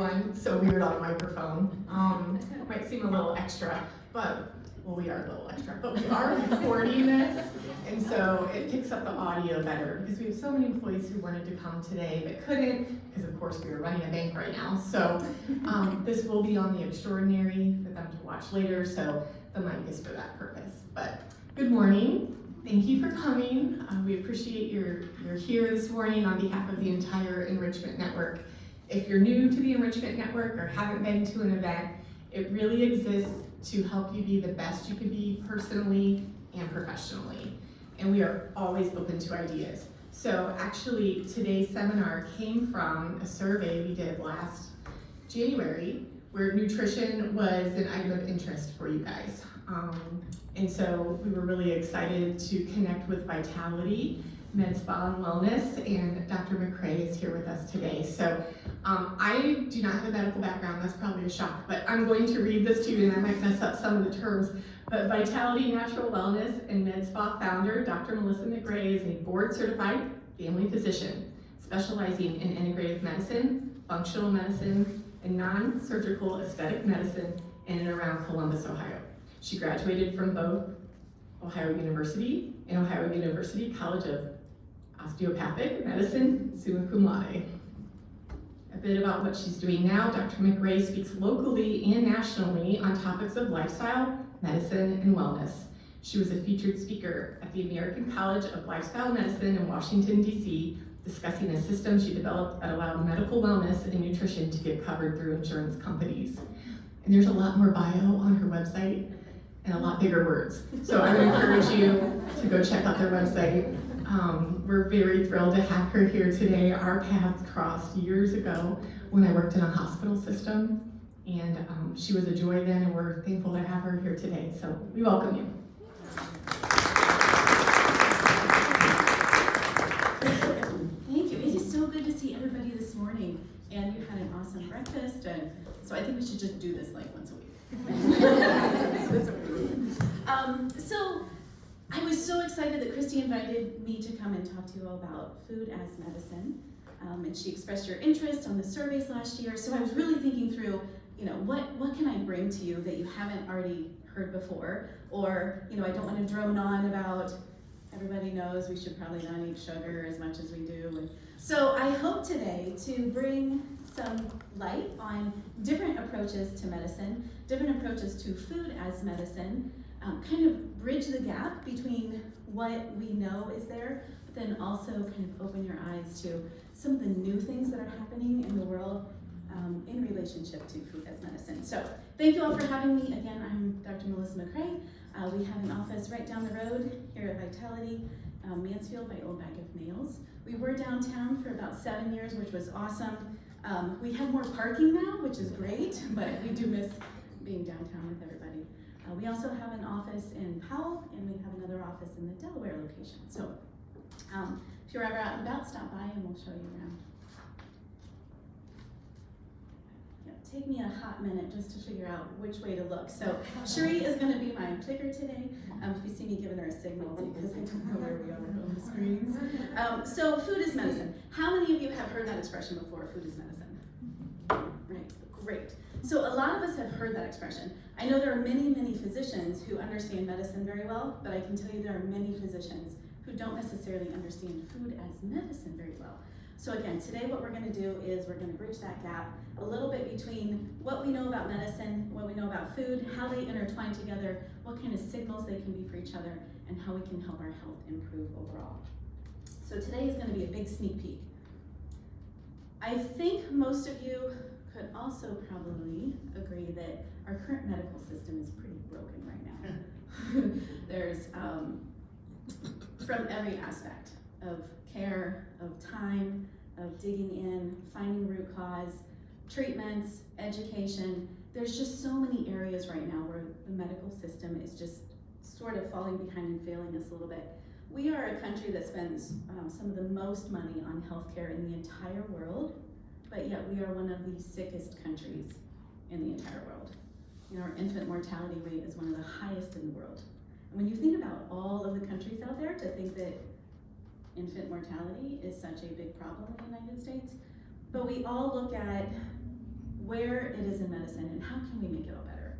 everyone. So weird on a microphone. Might seem a little extra, but, well, we are a little extra, but we are recording this, and so it picks up the audio better, because we have so many employees who wanted to come today but couldn't, because of course we are running a bank right now. So this will be on the Extraordinary for them to watch later, so the mic is for that purpose. But good morning. Thank you for coming. We appreciate you're here this morning on behalf of the entire Enrichment Network. If you're new to the Enrichment Network or haven't been to an event, it really exists to help you be the best you can be personally and professionally. And we are always open to ideas. So actually today's seminar came from a survey we did last January where nutrition was an item of interest for you guys. And so we were really excited to connect with Vitality, Med Spa and Wellness, and Dr. McRae is here with us today. So I do not have a medical background, that's probably a shock, but I'm going to read this to you and I might mess up some of the terms. But Vitality Natural Wellness and Med Spa founder, Dr. Melissa McRae, is a board certified family physician specializing in integrative medicine, functional medicine, and non-surgical aesthetic medicine in and around Columbus, Ohio. She graduated from both Ohio University and Ohio University College of Osteopathic Medicine, summa cum laude. A bit about what she's doing now. Dr. McRae speaks locally and nationally on topics of lifestyle, medicine, and wellness. She was a featured speaker at the American College of Lifestyle Medicine in Washington, D.C., discussing a system she developed that allowed medical wellness and nutrition to get covered through insurance companies. And there's a lot more bio on her website and a lot bigger words. So I would encourage you to go check out their website. We're very thrilled to have her here today. Our paths crossed years ago when I worked in a hospital system, and she was a joy then, and we're thankful to have her here today. So we welcome you. Thank you. It is so good to see everybody this morning, and you had an awesome breakfast, and so I think we should just do this like once a week. So I was so excited that Christy invited me to come and talk to you all about food as medicine, and she expressed your interest on the surveys last year. So I was really thinking through, what can I bring to you that you haven't already heard before, or I don't want to drone on about. Everybody knows we should probably not eat sugar as much as we do. And so I hope today to bring some light on different approaches to medicine, different approaches to food as medicine, kind of bridge the gap between what we know is there, but then also kind of open your eyes to some of the new things that are happening in the world in relationship to food as medicine. So thank you all for having me. Again, I'm Dr. Melissa McRae. We have an office right down the road here at Vitality, Mansfield by Old Bag of Nails. We were downtown for about 7 years, which was awesome. We have more parking now, which is great, but we do miss being downtown with everybody. We also have an office in Powell, and we have another office in the Delaware location. So if you're ever out and about, stop by and we'll show you around. Take me a hot minute just to figure out which way to look. So Cherie is going to be my clicker today. If you see me giving her a signal, because I don't know where we are on the screens. So food is medicine. How many of you have heard that expression before, food is medicine? Right, great. So a lot of us have heard that expression. I know there are many, many physicians who understand medicine very well, but I can tell you there are many physicians who don't necessarily understand food as medicine very well. So again, today what we're going to do is we're going to bridge that gap a little bit between what we know about medicine, what we know about food, how they intertwine together, what kind of signals they can be for each other, and how we can help our health improve overall. So today is going to be a big sneak peek. I think most of you could also probably agree that our current medical system is pretty broken right now. There's, from every aspect of care, of time, of digging in, finding root cause, treatments, education. There's just so many areas right now where the medical system is just sort of falling behind and failing us a little bit. We are a country that spends some of the most money on healthcare in the entire world, but yet we are one of the sickest countries in the entire world. Our infant mortality rate is one of the highest in the world. And when you think about all of the countries out there, to think that infant mortality is such a big problem in the United States, but we all look at where it is in medicine and how can we make it all better.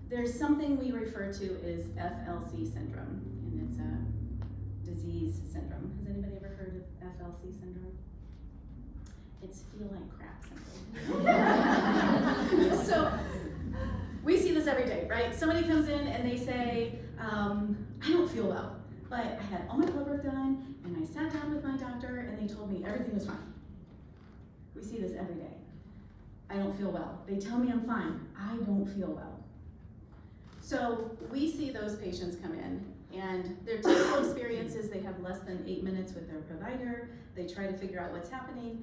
There's something we refer to as FLC syndrome, and it's a disease syndrome. Has anybody ever heard of FLC syndrome? It's feel like crap syndrome. So we see this every day, right? Somebody comes in and they say, I don't feel well, but I had all my blood work done and I sat down with my doctor and they told me everything was fine. We see this every day. I don't feel well. They tell me I'm fine. I don't feel well. So we see those patients come in and their typical experience is they have less than 8 minutes with their provider. They try to figure out what's happening.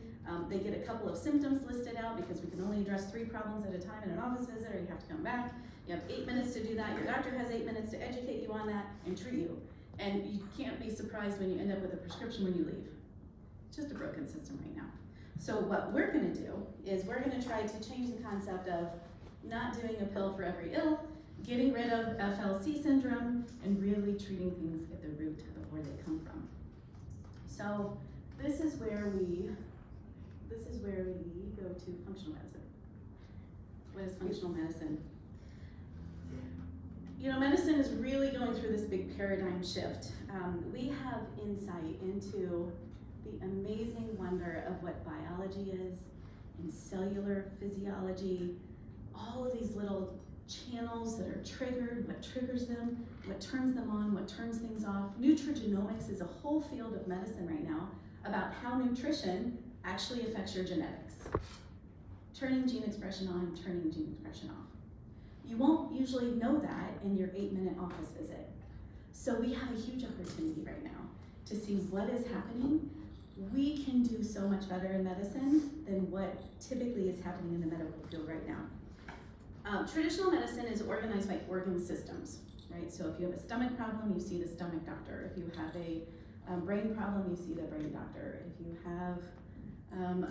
They get a couple of symptoms listed out because we can only address 3 problems at a time in an office visit, or you have to come back. You have 8 minutes to do that. Your doctor has 8 minutes to educate you on that and treat you. And you can't be surprised when you end up with a prescription when you leave. It's just a broken system right now. So what we're gonna do is we're gonna try to change the concept of not doing a pill for every ill, getting rid of FLC syndrome, and really treating things at the root of where they come from. So this is where we go to functional medicine. What is functional medicine? You know, medicine is really going through this big paradigm shift. We have insight into the amazing wonder of what biology is and cellular physiology, all of these little channels that are triggered, what triggers them, what turns them on, what turns things off. Nutrigenomics is a whole field of medicine right now about how nutrition actually affects your genetics. Turning gene expression on, turning gene expression off. You won't usually know that in your 8-minute office visit. So we have a huge opportunity right now to see what is happening. We can do so much better in medicine than what typically is happening in the medical field right now. Traditional medicine is organized by organ systems, right? So if you have a stomach problem, you see the stomach doctor. If you have a brain problem, you see the brain doctor. If you have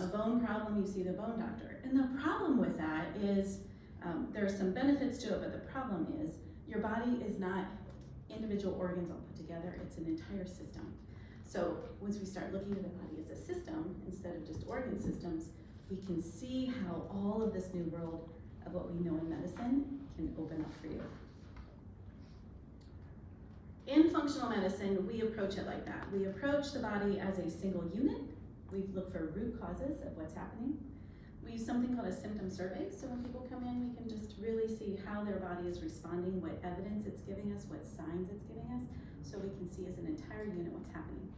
a bone problem, you see the bone doctor. And the problem with that is there are some benefits to it, but the problem is your body is not individual organs all put together, it's an entire system. So once we start looking at the body as a system instead of just organ systems, we can see how all of this new world of what we know in medicine can open up for you. In functional medicine, we approach it like that. We approach the body as a single unit. We look for root causes of what's happening. We use something called a symptom survey. So when people come in, we can just really see how their body is responding, what evidence it's giving us, what signs it's giving us, so we can see as an entire unit what's happening.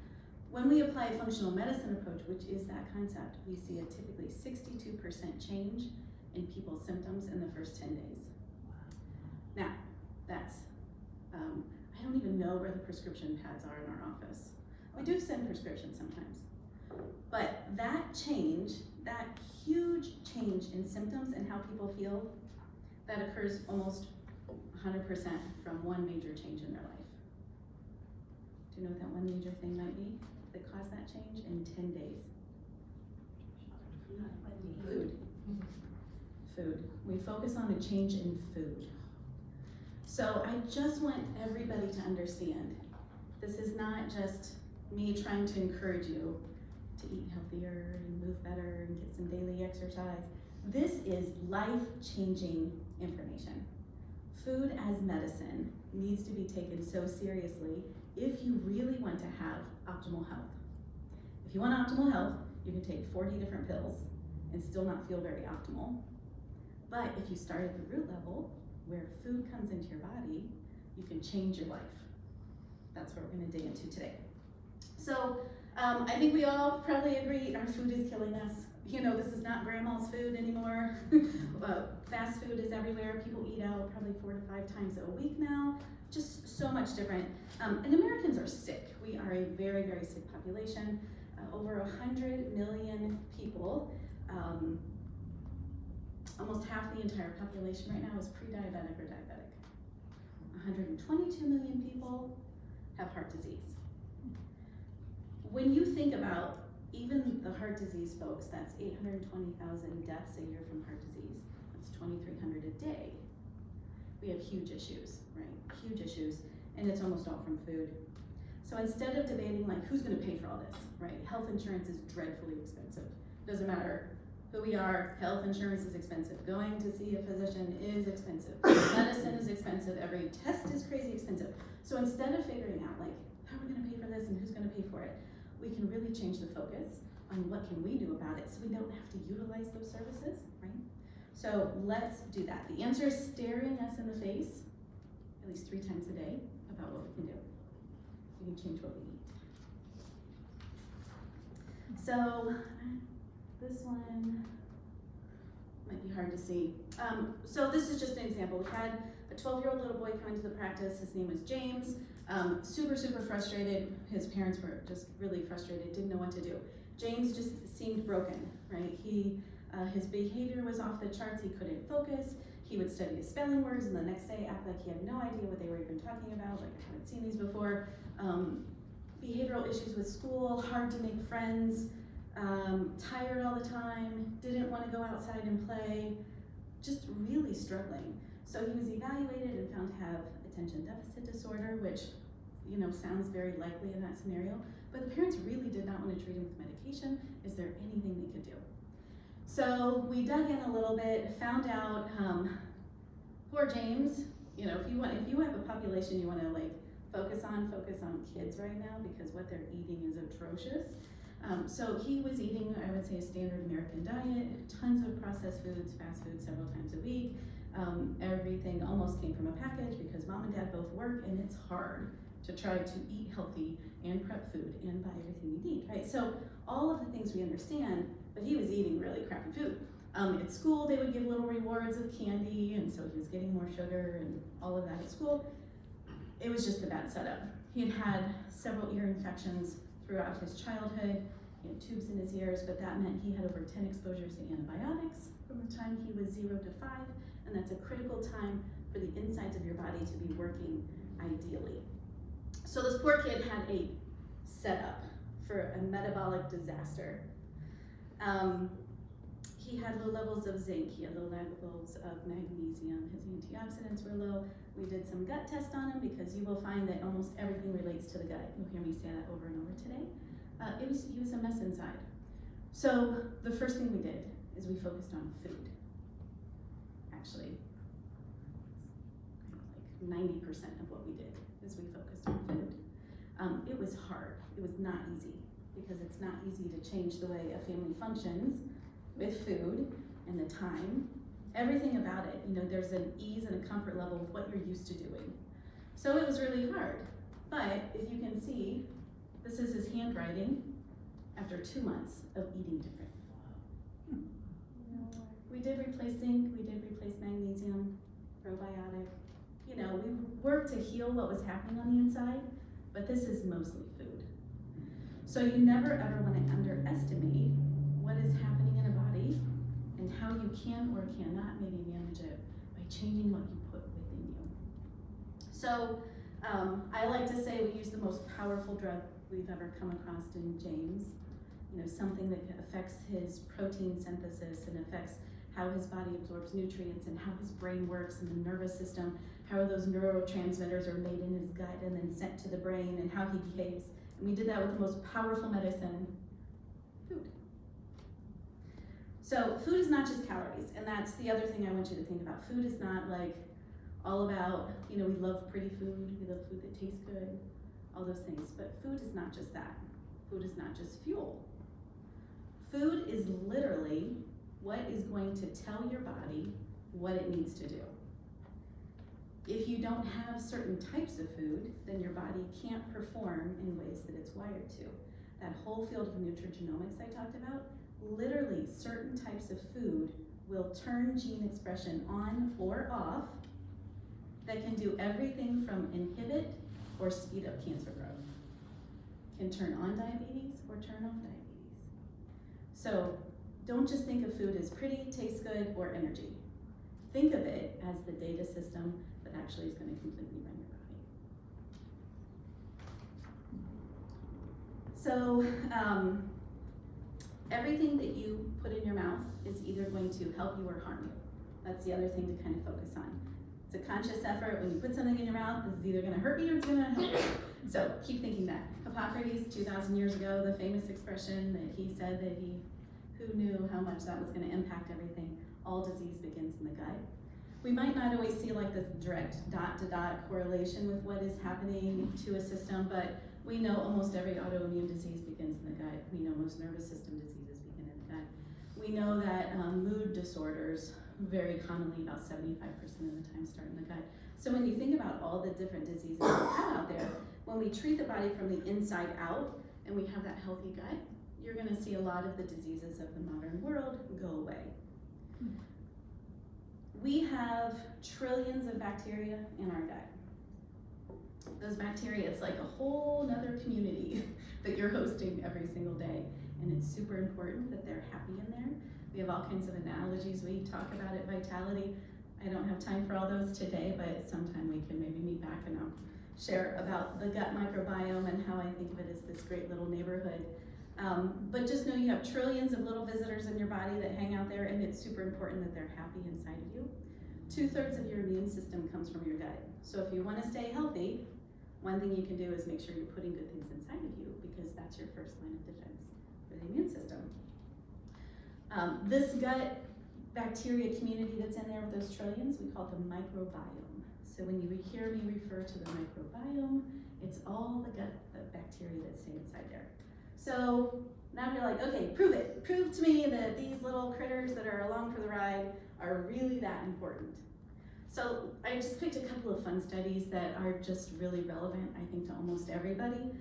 When we apply a functional medicine approach, which is that concept, we see a typically 62% change in people's symptoms in the first 10 days. Now, that's, I don't even know where the prescription pads are in our office. We do send prescriptions sometimes. But that change, that huge change in symptoms and how people feel, that occurs almost 100% from one major change in their life. Do you know what that one major thing might be that caused that change in 10 days? Food. Food. We focus on a change in food. So I just want everybody to understand, this is not just me trying to encourage you to eat healthier and move better and get some daily exercise. This is life-changing information. Food as medicine needs to be taken so seriously if you really want to have optimal health. If you want optimal health, you can take 40 different pills and still not feel very optimal. But if you start at the root level, where food comes into your body, you can change your life. That's what we're gonna dig into today. So I think we all probably agree our food is killing us. You know, this is not grandma's food anymore. Fast food is everywhere. People eat out probably 4 to 5 times a week now. Just so much different. And Americans are sick. We are a very, very sick population. Over 100 million people. Almost half the entire population right now is pre-diabetic or diabetic. 122 million people have heart disease. When you think about even the heart disease folks, that's 820,000 deaths a year from heart disease. That's 2,300 a day. We have huge issues, right? Huge issues, and it's almost all from food. So instead of debating like who's gonna pay for all this, right? Health insurance is dreadfully expensive. Doesn't matter who we are. Health insurance is expensive. Going to see a physician is expensive. Medicine is expensive. Every test is crazy expensive. So instead of figuring out like, how are we gonna pay for this and who's gonna pay for it, we can really change the focus on what can we do about it so we don't have to utilize those services, right? So let's do that. The answer is staring us in the face at least 3 times a day about what we can do. We can change what we eat. So this one might be hard to see. So this is just an example. We had a 12-year-old little boy come into the practice. His name was James. Super frustrated. His parents were just really frustrated, didn't know what to do. James just seemed broken, right? His behavior was off the charts. He couldn't focus. He would study his spelling words and the next day act like he had no idea what they were even talking about, like I haven't seen these before. Behavioral issues with school, hard to make friends, tired all the time, didn't want to go outside and play, just really struggling. So he was evaluated and found to have attention deficit disorder, which sounds very likely in that scenario, but the parents really did not want to treat him with medication. Is there anything they could do? So we dug in a little bit, found out, poor James, if you have a population you want to focus on kids right now because what they're eating is atrocious. So he was eating, I would say, a standard American diet, tons of processed foods, fast food several times a week. Everything almost came from a package because mom and dad both work and it's hard to try to eat healthy and prep food and buy everything you need, right? So all of the things we understand, but he was eating really crappy food. At school, they would give little rewards of candy, and so he was getting more sugar and all of that at school. It was just a bad setup. He had had several ear infections throughout his childhood. He had tubes in his ears, but that meant he had over 10 exposures to antibiotics from the time he was 0 to 5, and that's a critical time for the insides of your body to be working ideally. So this poor kid had a setup for a metabolic disaster. He had low levels of zinc, he had low levels of magnesium, his antioxidants were low. We did some gut tests on him because you will find that almost everything relates to the gut. You'll hear me say that over and over today. He was a mess inside. So the first thing we did is we focused on food. Actually, like 90% of what we did is we focused on food. It was hard, it was not easy because it's not easy to change the way a family functions with food and the time. Everything about it, there's an ease and a comfort level with what you're used to doing. So it was really hard, but if you can see, this is his handwriting after 2 months of eating different. We did replace zinc, we did replace magnesium, probiotic. We worked to heal what was happening on the inside, but this is mostly food. So you never ever want to underestimate what is happening in a body and how you can or cannot maybe manage it by changing what you put within you. So I like to say we use the most powerful drug we've ever come across in James. Something that affects his protein synthesis and affects how his body absorbs nutrients and how his brain works and the nervous system, how those neurotransmitters are made in his gut and then sent to the brain and how he behaves. And we did that with the most powerful medicine, food. So food is not just calories, and that's the other thing I want you to think about. Food is not all about, we love pretty food, we love food that tastes good, all those things, but food is not just that. Food is not just fuel. Food is literally what is going to tell your body what it needs to do. If you don't have certain types of food, then your body can't perform in ways that it's wired to. That whole field of nutrigenomics I talked about, literally certain types of food will turn gene expression on or off that can do everything from inhibit or speed up cancer growth. Can turn on diabetes or turn off diabetes. So don't just think of food as pretty, tastes good, or energy. Think of it as the data system that actually is going to completely run your body. So everything that you put in your mouth is either going to help you or harm you. That's the other thing to kind of focus on. It's a conscious effort. When you put something in your mouth, this is either going to hurt you or it's going to help you. So keep thinking that. Hippocrates, 2,000 years ago, the famous expression that he said that he Who knew how much that was gonna impact everything? All disease begins in the gut. We might not always see like this direct dot-to-dot correlation with what is happening to a system, but we know almost every autoimmune disease begins in the gut. We know most nervous system diseases begin in the gut. We know that mood disorders very commonly, about 75% of the time, start in the gut. So when you think about all the different diseases we have out there, when we treat the body from the inside out and we have that healthy gut, you're gonna see a lot of the diseases of the modern world go away. We have trillions of bacteria in our gut. Those bacteria, it's like a whole nother community that you're hosting every single day. And it's super important that they're happy in there. We have all kinds of analogies we talk about at Vitality. I don't have time for all those today, but sometime we can maybe meet back and I'll share about the gut microbiome and how I think of it as this great little neighborhood. But just know you have trillions of little visitors in your body that hang out there, and it's super important that they're happy inside of you. 2/3 of your immune system comes from your gut. So if you want to stay healthy, one thing you can do is make sure you're putting good things inside of you, because that's your first line of defense for the immune system. This gut bacteria community that's in there with those trillions, we call it the microbiome. So when you hear me refer to the microbiome, it's all the gut bacteria that stay inside there. So now you're like, okay, prove it. Prove to me that these little critters that are along for the ride are really that important. So I just picked a couple of fun studies that are just really relevant, I think, to almost everybody.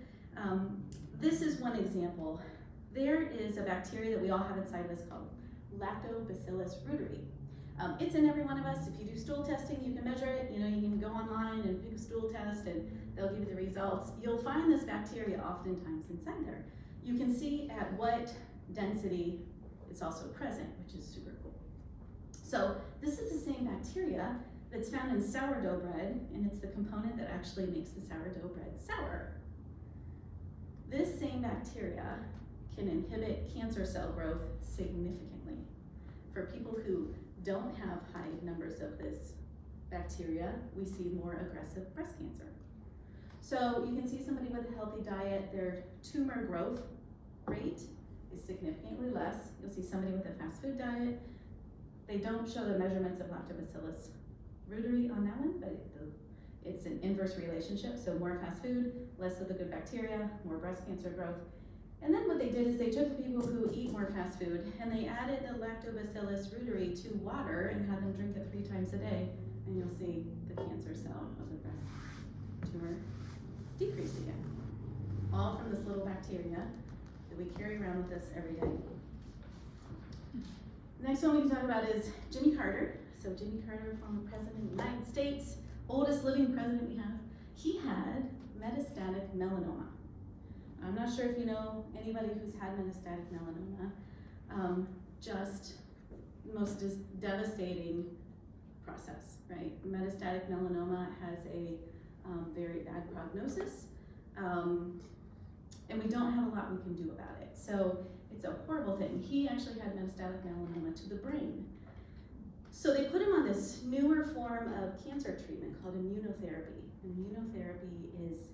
This is one example. There is a bacteria that we all have inside of us called Lactobacillus reuteri. It's in every one of us. If you do stool testing, you can measure it. You know, you can go online and pick a stool test and they'll give you the results. You'll find this bacteria oftentimes inside there. You can see at what density it's also present, which is super cool. So this is the same bacteria that's found in sourdough bread, and it's the component that actually makes the sourdough bread sour. This same bacteria can inhibit cancer cell growth significantly. For people who don't have high numbers of this bacteria, we see more aggressive breast cancer. So you can see somebody with a healthy diet, their tumor growth rate is significantly less. You'll see somebody with a fast food diet. They don't show the measurements of Lactobacillus reuteri on that one, but it's an inverse relationship. So more fast food, less of the good bacteria, more breast cancer growth. And then what they did is they took the people who eat more fast food and they added the Lactobacillus reuteri to water and had them drink it 3 times a day, and you'll see the cancer cell of the breast tumor decrease again. All from this little bacteria that we carry around with us every day. Next one we can talk about is Jimmy Carter. So Jimmy Carter, former president of the United States, oldest living president we have. He had metastatic melanoma. I'm not sure if you know anybody who's had metastatic melanoma. Just most devastating process, right? Metastatic melanoma has a very bad prognosis, and we don't have a lot we can do about it. So it's a horrible thing. He actually had metastatic melanoma to the brain. So they put him on this newer form of cancer treatment called immunotherapy. Immunotherapy is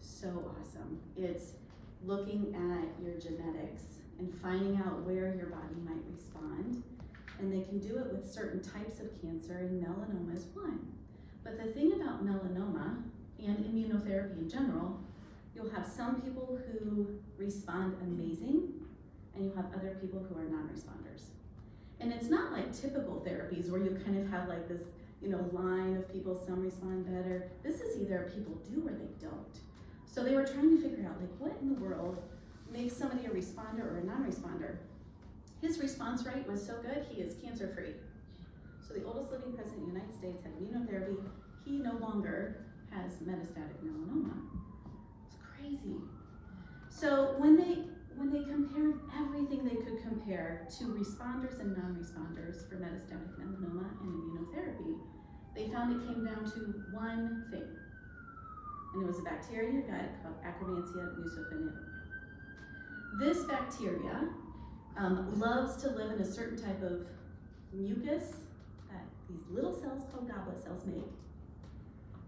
so awesome. It's looking at your genetics and finding out where your body might respond. And they can do it with certain types of cancer, and melanoma is one. But the thing about melanoma and immunotherapy in general, you'll have some people who respond amazing, and you'll have other people who are non-responders. And it's not like typical therapies where you kind of have like this, line of people, some respond better. This is either people do or they don't. So they were trying to figure out, like, what in the world makes somebody a responder or a non-responder? His response rate was so good, he is cancer-free. So the oldest living president of the United States had immunotherapy. He no longer has metastatic melanoma. It's crazy. So when they compared everything they could compare to responders and non-responders for metastatic melanoma and immunotherapy, they found it came down to one thing. And it was a bacteria in your gut called Akkermansia mucophenil. This bacteria loves to live in a certain type of mucus that these little cells called goblet cells make.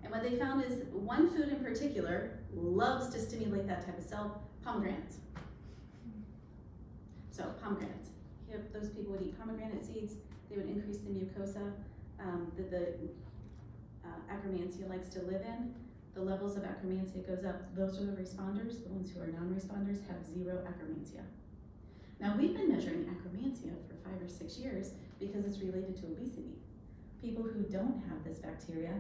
And what they found is one food in particular loves to stimulate that type of cell, pomegranates. So pomegranates. if those people would eat pomegranate seeds, they would increase the mucosa that the Akkermansia likes to live in. The levels of Akkermansia goes up. Those are the responders. The ones who are non-responders have 0 Akkermansia. Now, we've been measuring Akkermansia for 5 or 6 years because it's related to obesity. People who don't have this bacteria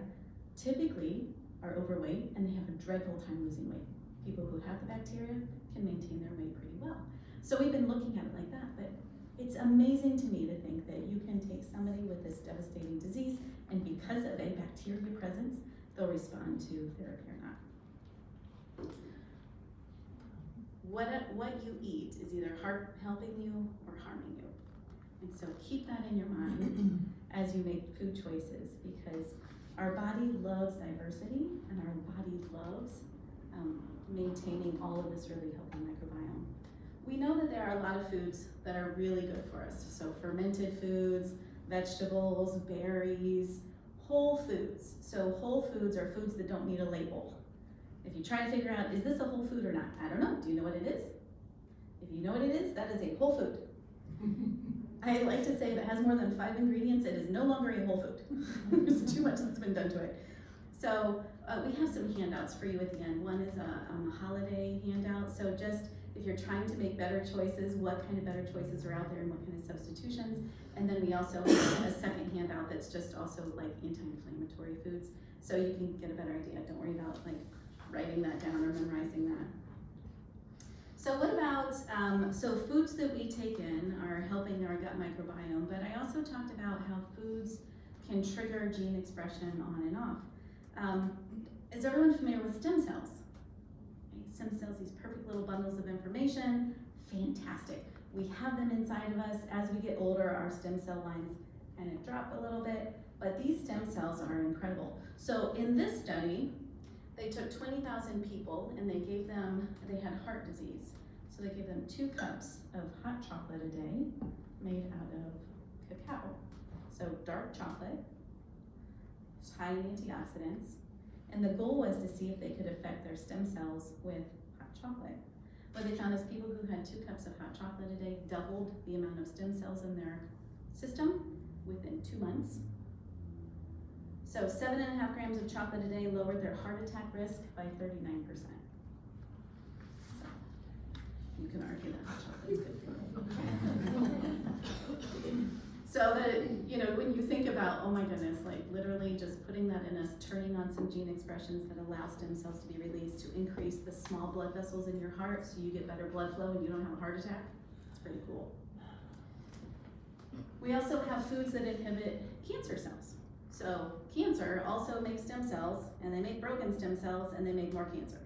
typically are overweight and they have a dreadful time losing weight. People who have the bacteria can maintain their weight pretty well. So we've been looking at it like that, but it's amazing to me to think that you can take somebody with this devastating disease and because of a bacteria presence, they'll respond to therapy or not. What you eat is either helping you or harming you. And so keep that in your mind as you make food choices because our body loves diversity and our body loves maintaining all of this really healthy microbiome. We know that there are a lot of foods that are really good for us. So fermented foods, vegetables, berries, whole foods. So whole foods are foods that don't need a label. If you try to figure out, is this a whole food or not? I don't know, do you know what it is? If you know what it is, that is a whole food. I like to say if it has more than 5 ingredients, it is no longer a whole food. There's too much that's been done to it. So we have some handouts for you at the end. One is a holiday handout. So just if you're trying to make better choices, what kind of better choices are out there and what kind of substitutions. And then we also have a second handout that's just also like anti-inflammatory foods. So you can get a better idea. Don't worry about like writing that down or memorizing that. So what about, so foods that we take in are helping our gut microbiome, but I also talked about how foods can trigger gene expression on and off. Is everyone familiar with stem cells? Stem cells, these perfect little bundles of information, fantastic. We have them inside of us. As we get older, our stem cell lines kind of drop a little bit, but these stem cells are incredible. So in this study, they took 20,000 people and they had heart disease. So they gave them 2 cups of hot chocolate a day made out of cacao. So dark chocolate, high in antioxidants. And the goal was to see if they could affect their stem cells with hot chocolate. What they found is people who had 2 cups of hot chocolate a day doubled the amount of stem cells in their system within 2 months. So 7.5 grams of chocolate a day lowered their heart attack risk by 39%. So you can argue that hot chocolate is good for you. So that, you know, when you think about, oh my goodness, like literally just putting that in us, turning on some gene expressions that allow stem cells to be released to increase the small blood vessels in your heart so you get better blood flow and you don't have a heart attack, it's pretty cool. We also have foods that inhibit cancer cells. So cancer also makes stem cells, and they make broken stem cells, and they make more cancer.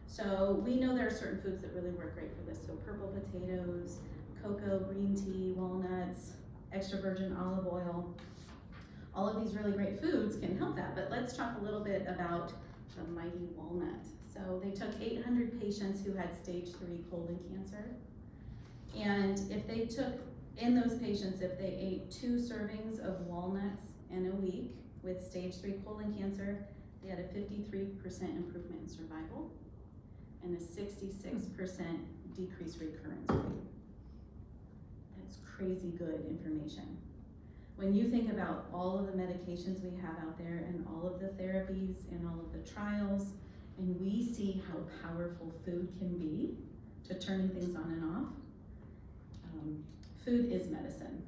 So we know there are certain foods that really work great for this. So purple potatoes, cocoa, green tea, walnuts, extra virgin olive oil. All of these really great foods can help that, but let's talk a little bit about the mighty walnut. So they took 800 patients who had stage 3 colon cancer, and if they took, in those patients, if they ate 2 servings of walnuts in a week with stage 3 colon cancer, they had a 53% improvement in survival and a 66% decreased recurrence rate. That's crazy good information. When you think about all of the medications we have out there and all of the therapies and all of the trials, and we see how powerful food can be to turning things on and off, food is medicine.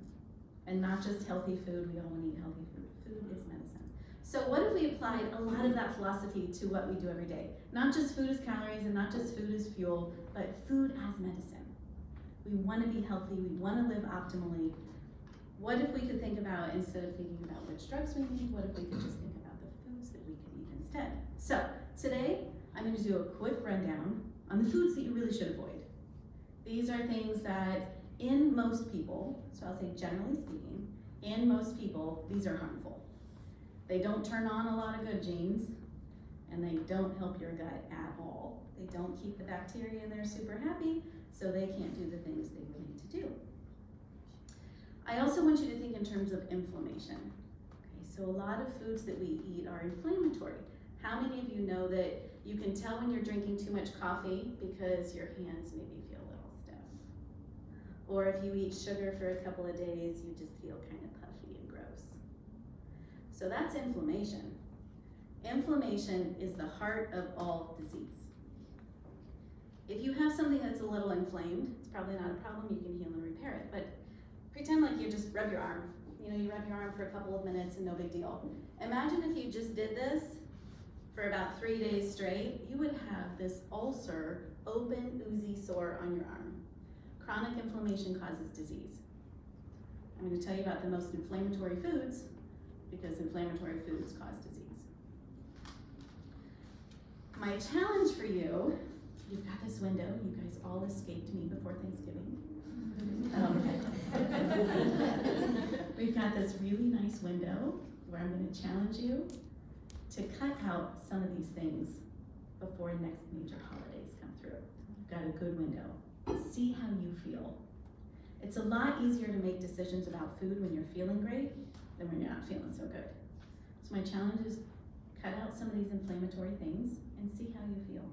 And not just healthy food, we all want to eat healthy food. Food is medicine. So what if we applied a lot of that philosophy to what we do every day? Not just food as calories and not just food as fuel, but food as medicine. We want to be healthy, we want to live optimally. What if we could think about, instead of thinking about which drugs we need, what if we could just think about the foods that we could eat instead? So today, I'm going to do a quick rundown on the foods that you really should avoid. These are things that in most people, so I'll say generally speaking, in most people, these are harmful. They don't turn on a lot of good genes, and they don't help your gut at all. They don't keep the bacteria in there super happy, so they can't do the things they were made to do. I also want you to think in terms of inflammation. Okay, so a lot of foods that we eat are inflammatory. How many of you know that you can tell when you're drinking too much coffee because your hands maybe feel a little stiff? Or if you eat sugar for a couple of days, you just feel kind of puffy and gross. So that's inflammation. Inflammation is the heart of all disease. If you have something that's a little inflamed, it's probably not a problem, you can heal and repair it, but pretend like you just rub your arm. You know, you rub your arm for a couple of minutes and no big deal. Imagine if you just did this for about 3 days straight, you would have this ulcer, open, oozy sore on your arm. Chronic inflammation causes disease. I'm going to tell you about the most inflammatory foods because inflammatory foods cause disease. My challenge for you, you've got this window, you guys all escaped me before Thanksgiving. We've got this really nice window where I'm going to challenge you to cut out some of these things before next major holidays come through. You've got a good window. See how you feel. It's a lot easier to make decisions about food when you're feeling great than when you're not feeling so good. So my challenge is cut out some of these inflammatory things and see how you feel.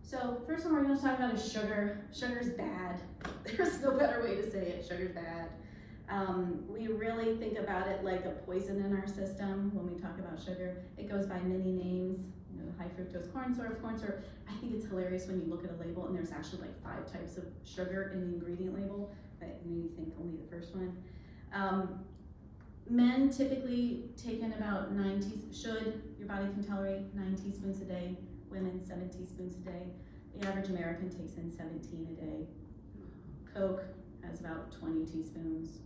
So first one we're going to talk about is sugar. Sugar's bad. There's no better way to say it. Sugar's bad. We really think about it like a poison in our system when we talk about sugar. It goes by many names. You know, high fructose corn syrup. I think it's hilarious when you look at a label and there's actually like 5 types of sugar in the ingredient label, but you think only the first one. Men typically take in about 9 your body can tolerate 9 teaspoons a day. Women, 7 teaspoons a day. The average American takes in 17 a day. Coke has about 20 teaspoons.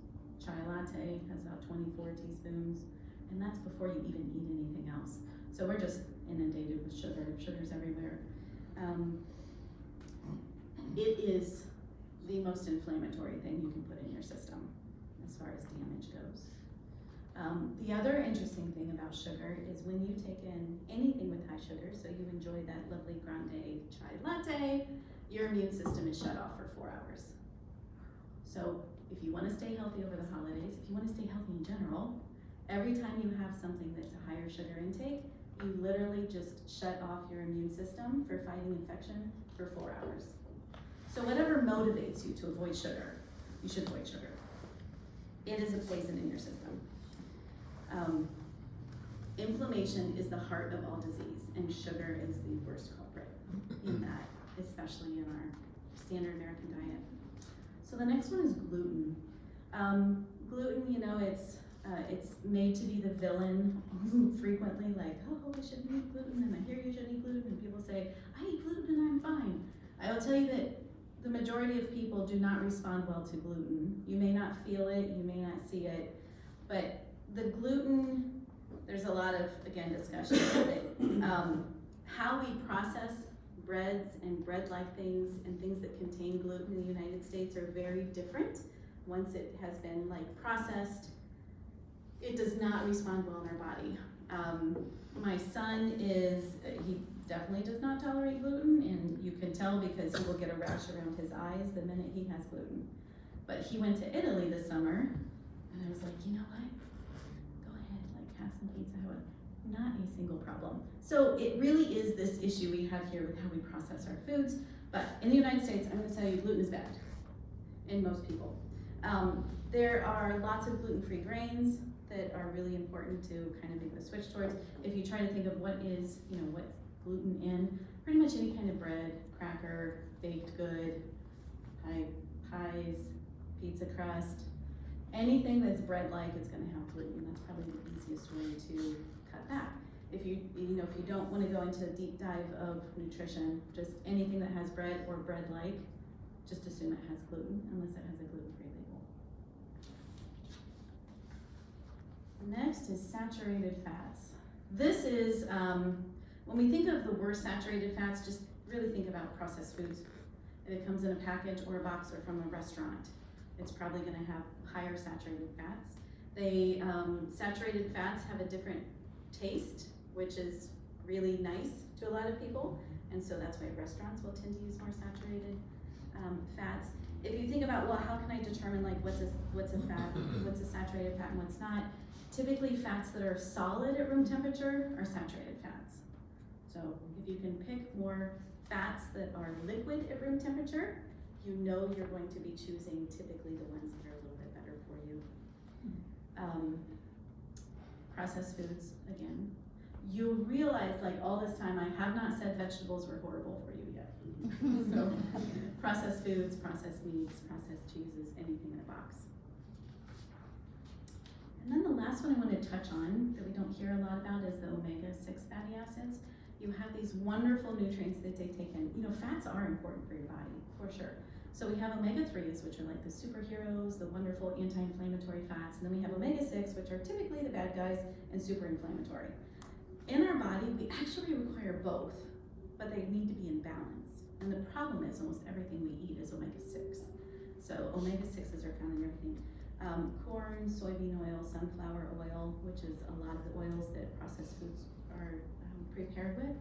Chai latte has about 24 teaspoons. And that's before you even eat anything else. So we're just inundated with sugar. Sugar's everywhere. It is the most inflammatory thing you can put in your system as far as damage goes. The other interesting thing about sugar is when you take in anything with high sugar, so you enjoy that lovely grande chai latte, your immune system is shut off for 4 hours. So if you want to stay healthy over the holidays, if you want to stay healthy in general, every time you have something that's a higher sugar intake, you literally just shut off your immune system for fighting infection for 4 hours. So whatever motivates you to avoid sugar, you should avoid sugar. It is a poison in your system. Inflammation is the heart of all disease, and sugar is the worst culprit in that, especially in our standard American diet. So the next one is gluten. Gluten, you know, it's made to be the villain frequently, like, oh, I shouldn't eat gluten, and I hear you shouldn't eat gluten, and people say, I eat gluten and I'm fine. I will tell you that the majority of people do not respond well to gluten. You may not feel it, you may not see it, but the gluten, there's a lot of, again, discussion about it. How we process breads and bread-like things and things that contain gluten in the United States are very different. Once it has been like processed, it does not respond well in our body. My son he definitely does not tolerate gluten, and you can tell because he will get a rash around his eyes the minute he has gluten. But he went to Italy this summer, and I was like, you know what? Have some pizza, not a single problem. So it really is this issue we have here with how we process our foods. But in the United States, I'm going to tell you, gluten is bad in most people. There are lots of gluten-free grains that are really important to kind of make the switch towards. If you try to think of what's gluten in, pretty much any kind of bread, cracker, baked good, pies, pizza crust, anything that's bread-like is going to have gluten. That's probably the easiest way to cut back. If you don't want to go into a deep dive of nutrition, just anything that has bread or bread-like, just assume it has gluten unless it has a gluten-free label. Next is saturated fats. This is, when we think of the worst saturated fats, just really think about processed foods. If it comes in a package or a box or from a restaurant, it's probably going to have higher saturated fats. Saturated fats have a different taste, which is really nice to a lot of people, and so that's why restaurants will tend to use more saturated fats. If you think about, well, how can I determine like what's a fat, what's a saturated fat and what's not? Typically fats that are solid at room temperature are saturated fats. So if you can pick more fats that are liquid at room temperature, you know you're going to be choosing typically the ones that are a little bit better for you. Processed foods, again. You'll realize, like, all this time, I have not said vegetables were horrible for you yet. So, processed foods, processed meats, processed cheeses, anything in a box. And then the last one I want to touch on that we don't hear a lot about is the omega-6 fatty acids. You have these wonderful nutrients that they take in. You know, fats are important for your body, for sure. So we have omega-3s, which are like the superheroes, the wonderful anti-inflammatory fats, and then we have omega-6, which are typically the bad guys and super inflammatory. In our body, we actually require both, but they need to be in balance. And the problem is almost everything we eat is omega-6. So omega-6s are found in everything. Corn, soybean oil, sunflower oil, which is a lot of the oils that processed foods are prepared with,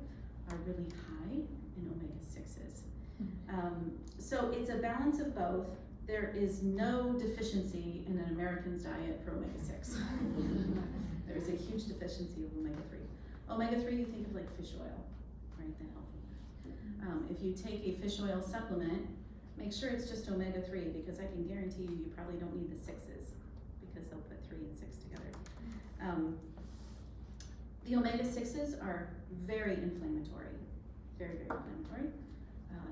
are really high in omega-6s. So it's a balance of both. There is no deficiency in an American's diet for omega-6. There's a huge deficiency of omega-3. Omega-3, you think of like fish oil, right, the healthy. If you take a fish oil supplement, make sure it's just omega-3, because I can guarantee you probably don't need the 6s, because they'll put 3 and 6 together. The omega-6s are very inflammatory, very, very inflammatory.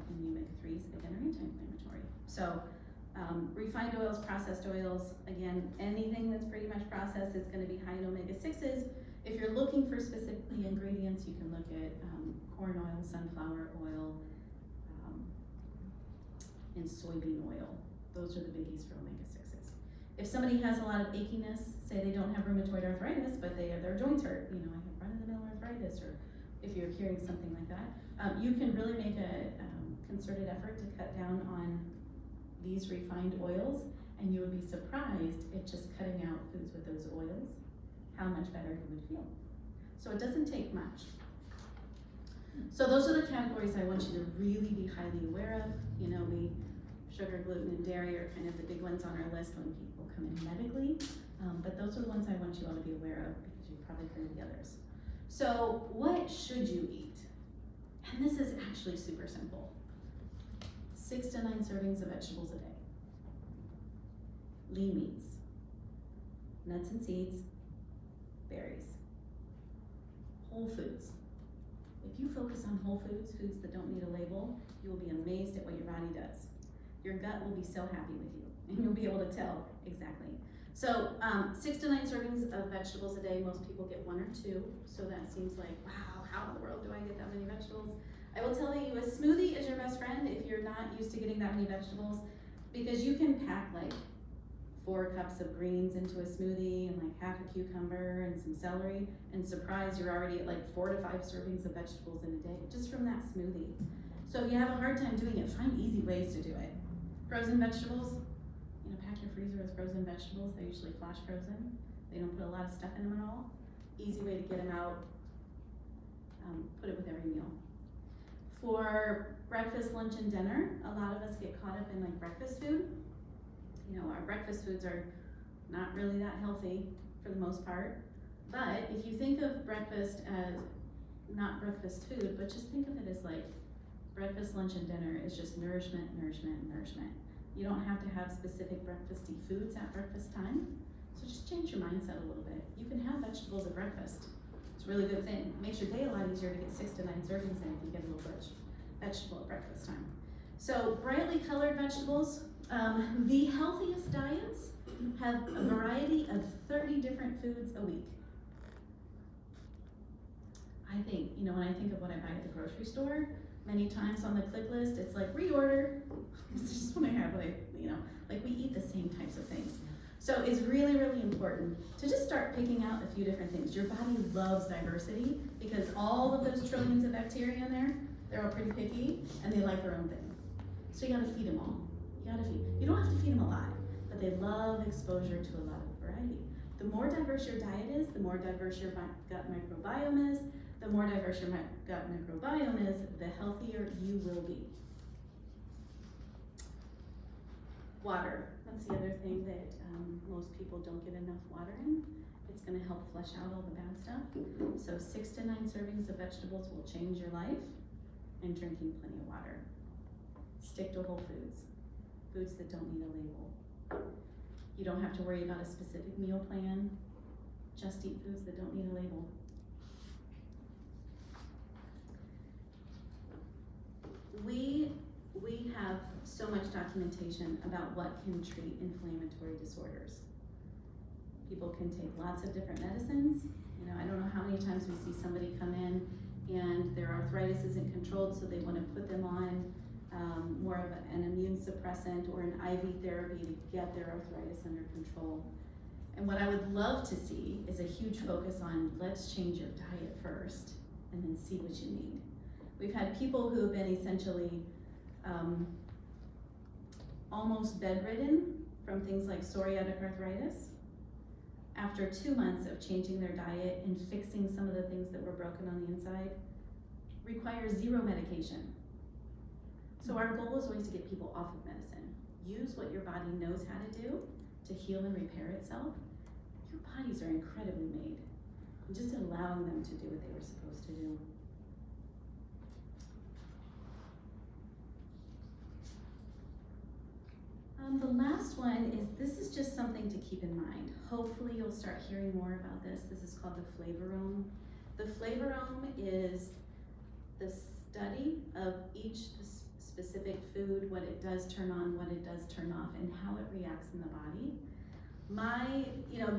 And the omega-3s, again, are anti-inflammatory. So refined oils, processed oils, again, anything that's pretty much processed is going to be high in omega-6s. If you're looking for specifically ingredients, you can look at corn oil, sunflower oil, and soybean oil. Those are the biggies for omega-6s. If somebody has a lot of achiness, say they don't have rheumatoid arthritis, but their joints hurt, you know, I have run-of-the-mill arthritis, or if you're hearing something like that, you can really make a concerted effort to cut down on these refined oils, and you would be surprised at just cutting out foods with those oils, how much better you would feel. So it doesn't take much. So those are the categories I want you to really be highly aware of. You know, sugar, gluten, and dairy are kind of the big ones on our list when people come in medically, but those are the ones I want you all to be aware of, because you've probably heard of the others. So what should you eat? And this is actually super simple. 6 to 9 servings of vegetables a day. Lean meats, nuts and seeds, berries, whole foods. If you focus on whole foods, foods that don't need a label, you will be amazed at what your body does. Your gut will be so happy with you, and you'll be able to tell exactly. So 6 to 9 servings of vegetables a day. Most people get 1 or 2, so that seems like, wow, how in the world do I get that many vegetables? I will tell you, a smoothie is your best friend if you're not used to getting that many vegetables, because you can pack like 4 cups of greens into a smoothie and like half a cucumber and some celery, and surprise, you're already at like 4 to 5 servings of vegetables in a day, just from that smoothie. So if you have a hard time doing it, find easy ways to do it. Frozen vegetables, you know, pack your freezer with frozen vegetables. They're usually flash frozen. They don't put a lot of stuff in them at all. Easy way to get them out. Put it with every meal. For breakfast, lunch, and dinner, a lot of us get caught up in like breakfast food. You know, our breakfast foods are not really that healthy for the most part. But if you think of breakfast as not breakfast food, but just think of it as like breakfast, lunch, and dinner is just nourishment, nourishment, nourishment. You don't have to have specific breakfasty foods at breakfast time. So just change your mindset a little bit. You can have vegetables at breakfast. It's a really good thing. It makes your day a lot easier to get 6 to 9 servings in if you get a little vegetable at breakfast time. So brightly colored vegetables. The healthiest diets have a variety of 30 different foods a week. I think, you know, when I think of what I buy at the grocery store, many times on the click list, it's like reorder. It's just when I have like, you know, like we eat the same types of things. So it's really, really important to just start picking out a few different things. Your body loves diversity because all of those trillions of bacteria in there, they're all pretty picky and they like their own thing. So you gotta feed them all. You don't have to feed them a lot, but they love exposure to a lot of variety. The more diverse your diet is, the more diverse your gut microbiome is. The more diverse your gut microbiome is, the healthier you will be. Water, that's the other thing that most people don't get enough water in. It's gonna help flush out all the bad stuff. So 6 to 9 servings of vegetables will change your life, and drinking plenty of water. Stick to whole foods. foods that don't need a label. You don't have to worry about a specific meal plan, just eat foods that don't need a label. We have so much documentation about what can treat inflammatory disorders. People can take lots of different medicines. You know, I don't know how many times we see somebody come in and their arthritis isn't controlled, so they want to put them on more of an immune suppressant or an IV therapy to get their arthritis under control. And what I would love to see is a huge focus on let's change your diet first and then see what you need. We've had people who have been essentially almost bedridden from things like psoriatic arthritis. After 2 months of changing their diet and fixing some of the things that were broken on the inside, requires 0 medication. So our goal is always to get people off of medicine. Use what your body knows how to do to heal and repair itself. Your bodies are incredibly made. And just allowing them to do what they were supposed to do. The last one is, this is just something to keep in mind. Hopefully you'll start hearing more about this. This is called the flavorome. The flavorome is the study of each specific food, what it does turn on, what it does turn off, and how it reacts in the body.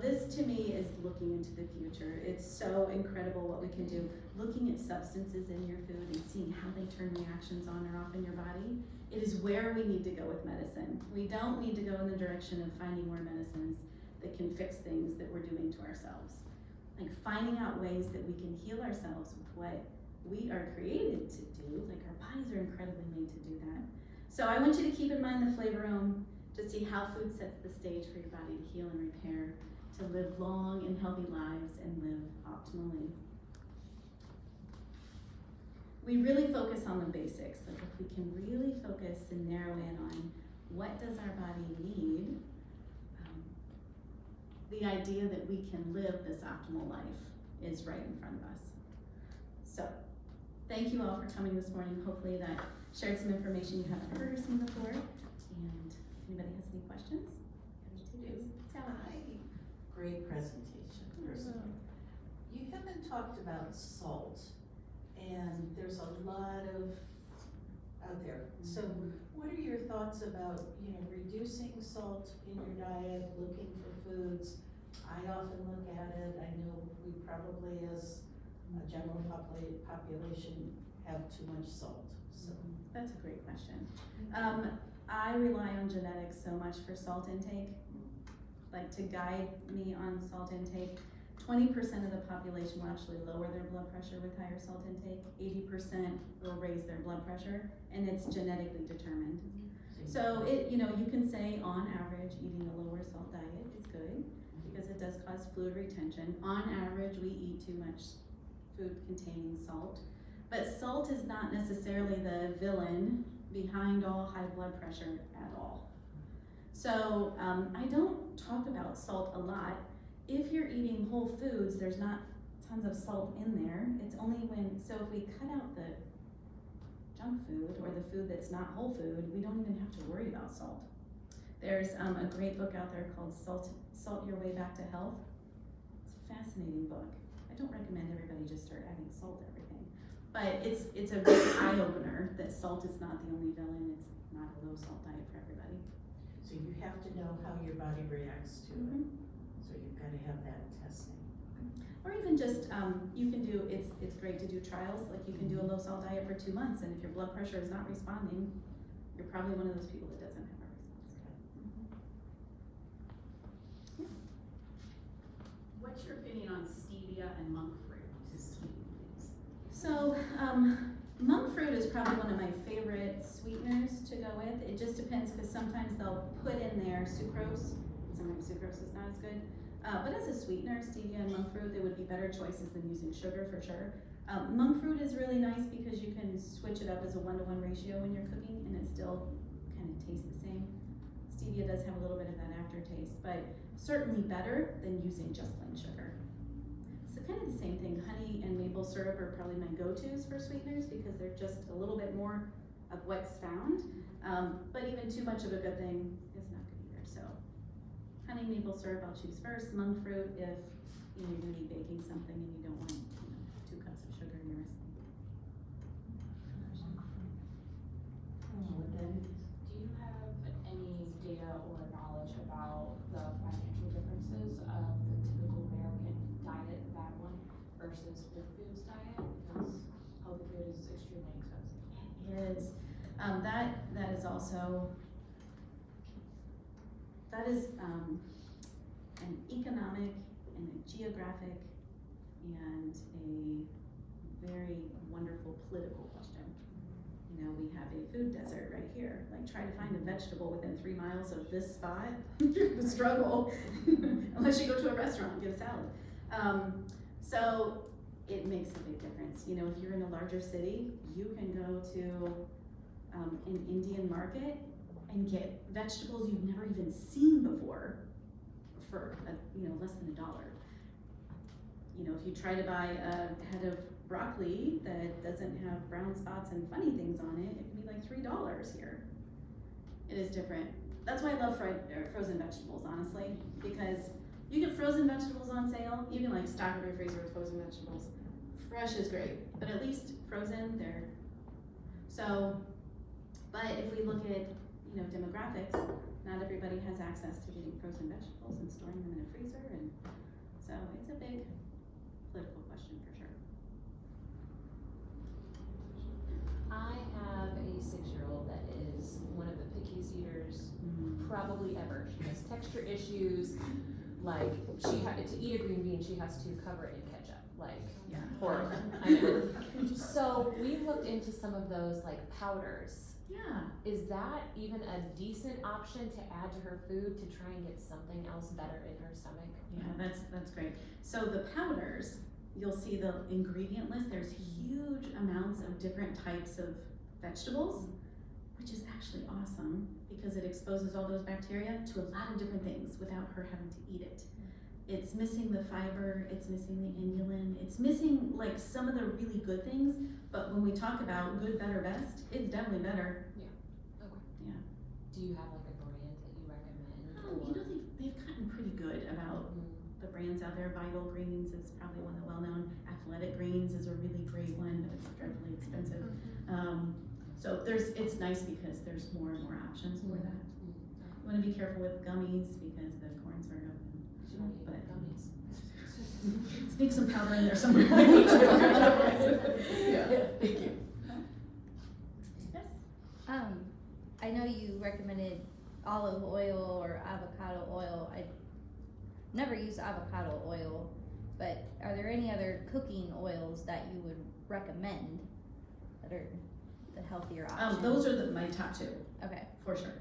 This to me is looking into the future. It's so incredible what we can do. Looking at substances in your food and seeing how they turn reactions on or off in your body. It is where we need to go with medicine. We don't need to go in the direction of finding more medicines that can fix things that we're doing to ourselves. Like finding out ways that we can heal ourselves with what we are created to do. Like our bodies are incredibly made to do that. So I want you to keep in mind the flavorome to see how food sets the stage for your body to heal and repair, to live long and healthy lives and live optimally. We really focus on the basics. Like if we can really focus and narrow in on what does our body need, the idea that we can live this optimal life is right in front of us. So, thank you all for coming this morning. Hopefully that shared some information you haven't heard or seen before. And if anybody has any questions, Sally. Great presentation, first of all. You haven't talked about salt, and there's a lot of out there. So what are your thoughts about, reducing salt in your diet, looking for foods? I often look at it, I know we probably as a general population have too much salt, so. That's a great question. I rely on genetics so much for salt intake, like to guide me on salt intake. 20% of the population will actually lower their blood pressure with higher salt intake. 80% will raise their blood pressure, and it's genetically determined. So you can say on average eating a lower salt diet is good because it does cause fluid retention. On average, we eat too much food containing salt, but salt is not necessarily the villain behind all high blood pressure at all. So I don't talk about salt a lot. If you're eating whole foods, there's not tons of salt in there. It's only so if we cut out the junk food or the food that's not whole food, we don't even have to worry about salt. There's a great book out there called Salt Your Way Back to Health. It's a fascinating book. I don't recommend everybody just start adding salt to everything, but it's a great eye-opener that salt is not the only villain. It's not a low salt diet for everybody. So you have to know how your body reacts to it. So you've got to have that testing. Or even just, you can do, it's great to do trials, like you can do a low salt diet for 2 months, and if your blood pressure is not responding, you're probably one of those people that doesn't have a response. Yeah. What's your opinion on stevia and monk fruit to sweeten things? So, monk fruit is probably one of my favorite sweeteners to go with. It just depends, because sometimes they'll put in there sucrose, and sometimes sucrose is not as good. But as a sweetener, stevia and monk fruit, they would be better choices than using sugar for sure. Monk fruit is really nice because you can switch it up as a 1-to-1 ratio when you're cooking and it still kind of tastes the same. Stevia does have a little bit of that aftertaste, but certainly better than using just plain sugar. So kind of the same thing, honey and maple syrup are probably my go-tos for sweeteners because they're just a little bit more of what's found. But even too much of a good thing is not good either, so. Honey maple syrup, I'll choose first. Monk fruit, if, you're gonna be baking something and you don't want, 2 cups of sugar in your recipe. Do you have any data or knowledge about the financial differences of the typical American diet, that one, versus Whole Foods diet? Because healthy food is extremely expensive. It is, that is also, that is, an economic and a geographic and a very wonderful political question. We have a food desert right here, like try to find a vegetable within 3 miles of this spot, you're gonna struggle, unless you go to a restaurant and get a salad. So it makes a big difference. If you're in a larger city, you can go to an Indian market and get vegetables you've never even seen before for less than $1. If you try to buy a head of broccoli that doesn't have brown spots and funny things on it, it can be like $3 here. It is different. That's why I love frozen vegetables, honestly, because you get frozen vegetables on sale. You can like stock up your freezer with frozen vegetables. Fresh is great, but at least frozen, they're so. But if we look at demographics, not everybody has access to getting frozen vegetables and storing them in a freezer, and so it's a big political question for sure. I have a 6-year-old that is one of the pickiest eaters probably ever. She has texture issues, like she had to eat a green bean, she has to cover it in ketchup, like Yeah. horrible. I know. So we've looked into some of those like powders. Yeah. Is that even a decent option to add to her food to try and get something else better in her stomach? Yeah, that's great. So the powders, you'll see the ingredient list, there's huge amounts of different types of vegetables, which is actually awesome because it exposes all those bacteria to a lot of different things without her having to eat it. It's missing the fiber, it's missing the inulin, it's missing like some of the really good things, but when we talk about good, better, best, it's definitely better. Do you have like a brand that you recommend? They've gotten pretty good about the brands out there. Vital Greens is probably one of the well-known. Athletic Greens is a really great one, but it's dreadfully expensive. So it's nice because there's more and more options for that. You want to be careful with gummies because the corn syrup. But Gummies. sneak some powder in there somewhere. Yeah, thank you. Yes. I know you recommended olive oil or avocado oil. I never use avocado oil, but are there any other cooking oils that you would recommend that are the healthier options? Those are my top 2. Okay. For sure.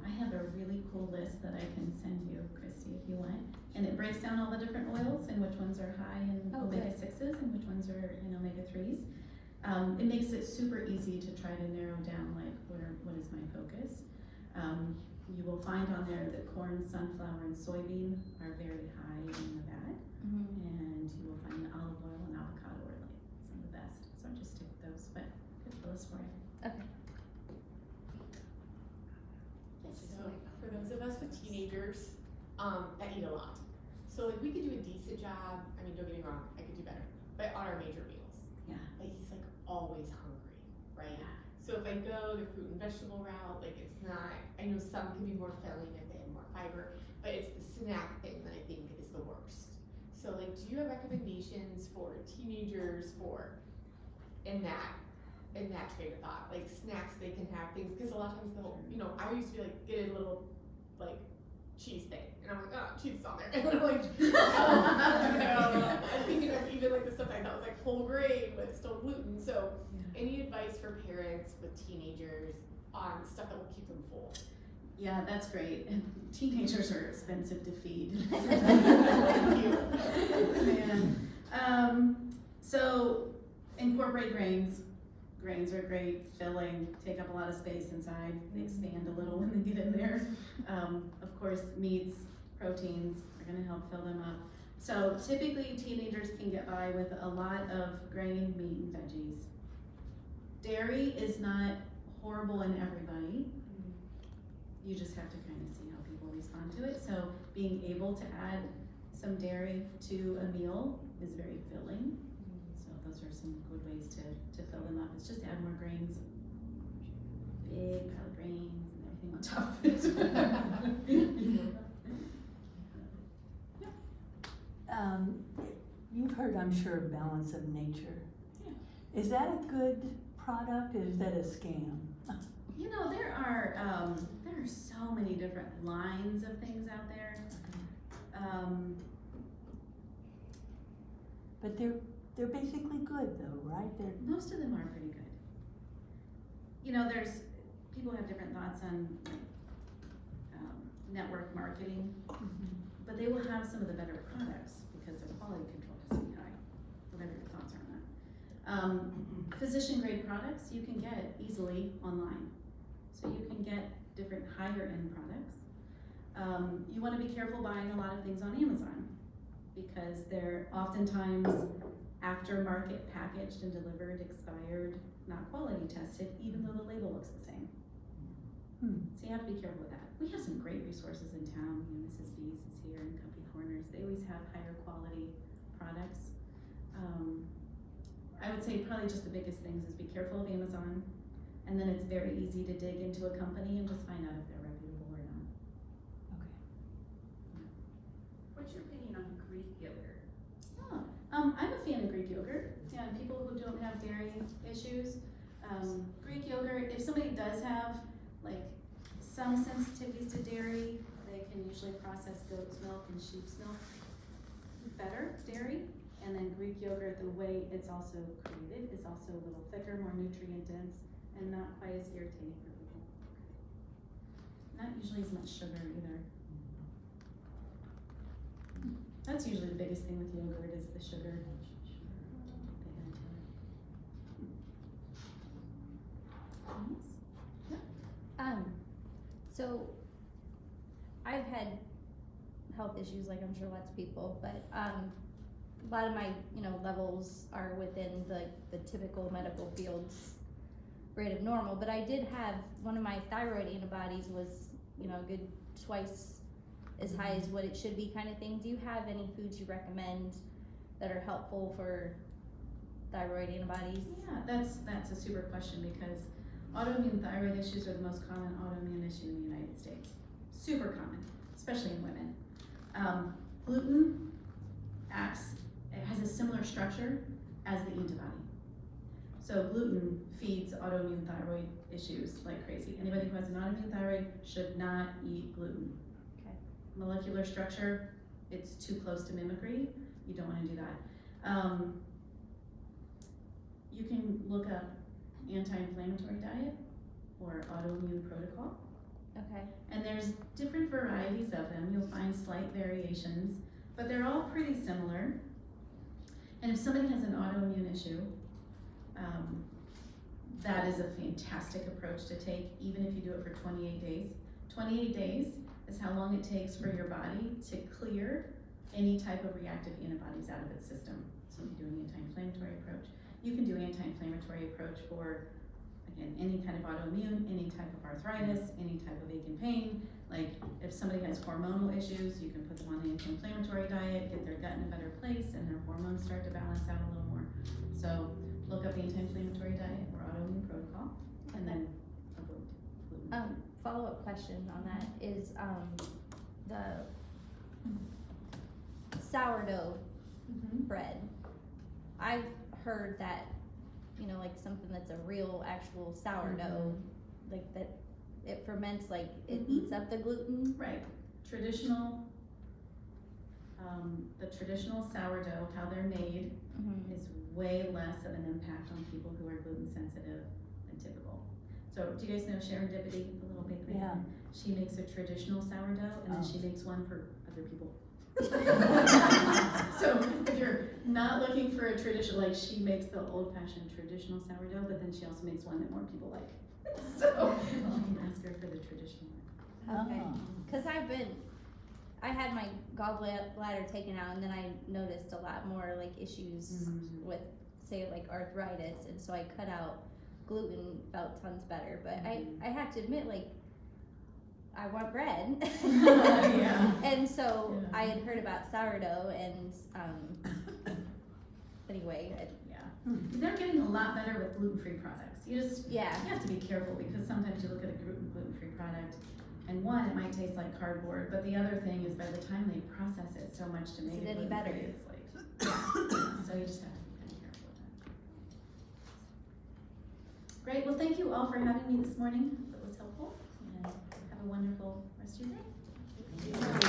I have a really cool list that I can send you, Christy, if you want. And it breaks down all the different oils and which ones are high in omega-6s and which ones are in omega-3s. It makes it super easy to try to narrow down like what is my focus. You will find on there that corn, sunflower, and soybean are very high in the bad. And you will find olive oil and avocado are like some of the best. So just stick with those, but good list for you. Okay. So for those of us with teenagers that eat a lot, so like we could do a decent job. I mean, don't get me wrong, I could do better, but on our major meals, Yeah. like he's like always hungry, right? So if I go the fruit and vegetable route, like it's not. I know some can be more filling if they have more fiber, but it's the snack thing that I think is the worst. So like, do you have recommendations for teenagers in that train of thought, like snacks they can have things, because a lot of times they'll, I used to be like, get a little, like, cheese thing, and I'm like, oh, cheese is on there, and I'm like, I'm thinking of even like the stuff I thought was like whole grain, but it's still gluten, so any advice for parents with teenagers on stuff that will keep them full? Yeah, that's great. And teenagers are expensive to feed. Thank you. Man. So incorporate grains. Grains are great, filling, take up a lot of space inside. They expand a little when they get in there. Of course, meats, proteins are gonna help fill them up. So typically teenagers can get by with a lot of grain, meat, and veggies. Dairy is not horrible in everybody. You just have to kind of see how people respond to it. So being able to add some dairy to a meal is very filling. So those are some good ways to fill them up. It's just add more grains. Big pile of grains and everything on top of it. You've heard, I'm sure, of Balance of Nature. Yeah. Is that a good product, or is that a scam? You know, there are so many different lines of things out there. But they're basically good though, right? Most of them are pretty good. You know, people have different thoughts on network marketing, but they will have some of the better products because their quality control has to be high, whatever your thoughts are on that. Physician grade products you can get easily online. So you can get different higher end products. You wanna be careful buying a lot of things on Amazon because they're oftentimes aftermarket packaged and delivered, expired, not quality tested, even though the label looks the same. So you have to be careful with that. We have some great resources in town. You know, Mrs. B's is here and Cupby Corners. They always have higher quality products. I would say probably just the biggest things is be careful of Amazon. And then it's very easy to dig into a company and just find out if they're reputable or not. What's your opinion on Greek yogurt? I'm a fan of Greek yogurt. Yeah, and people who don't have dairy issues. Greek yogurt, if somebody does have like some sensitivities to dairy, they can usually process goat's milk and sheep's milk better, dairy. And then Greek yogurt, the way it's also created, is also a little thicker, more nutrient dense, and not quite as irritating for people. Not usually as much sugar either. That's usually the biggest thing with yogurt is the sugar. They add to it. So I've had health issues like I'm sure lots of people, but a lot of my, levels are within the typical medical field's rate of normal, but I did have one of my thyroid antibodies was, a good twice as high as what it should be kind of thing. Do you have any foods you recommend that are helpful for thyroid antibodies? Yeah, that's a super question because autoimmune thyroid issues are the most common autoimmune issue in the United States. Super common, especially in women. Gluten it has a similar structure as the antibody. So gluten feeds autoimmune thyroid issues like crazy. Anybody who has an autoimmune thyroid should not eat gluten. Okay. Molecular structure, it's too close to mimicry. You don't want to do that. You can look up anti-inflammatory diet or autoimmune protocol. Okay. And there's different varieties of them. You'll find slight variations, but they're all pretty similar. And if somebody has an autoimmune issue, that is a fantastic approach to take, even if you do it for 28 days. 28 days is how long it takes for your body to clear any type of reactive antibodies out of its system. So you do an anti-inflammatory approach. You can do anti-inflammatory approach for, again, any kind of autoimmune, any type of arthritis, any type of ache and pain. Like if somebody has hormonal issues, you can put them on the anti-inflammatory diet, get their gut in a better place, and their hormones start to balance out a little more. So look up anti-inflammatory diet or autoimmune protocol, and then avoid gluten. Follow-up question on that is the sourdough bread. I've heard that, like something that's a real actual sourdough, like that it ferments, like it eats up the gluten. Right. Traditional, the traditional sourdough, how they're made, is way less of an impact on people who are gluten sensitive than typical. So do you guys know Sharon Dippity, the little bakery? Yeah. She makes a traditional sourdough and then she makes one for other people. So if you're not looking for a traditional, like she makes the old fashioned traditional sourdough, but then she also makes one that more people like. So you can ask her for the traditional one. Okay. Cause I had my gallbladder taken out and then I noticed a lot more like issues with say like arthritis, and so I cut out gluten felt tons better, but I have to admit, like, I want bread. Yeah. And so Yeah. I had heard about sourdough and, anyway, They're getting a lot better with gluten-free products. You yeah. have to be careful because sometimes you look at a gluten-free product and one, it might taste like cardboard, but the other thing is by the time they process it so much to make Is it it any gluten-free, better? it's like, yeah. So you just have to be kind of careful with that. Great, well, thank you all for having me this morning. That was helpful, and have a wonderful rest of your day.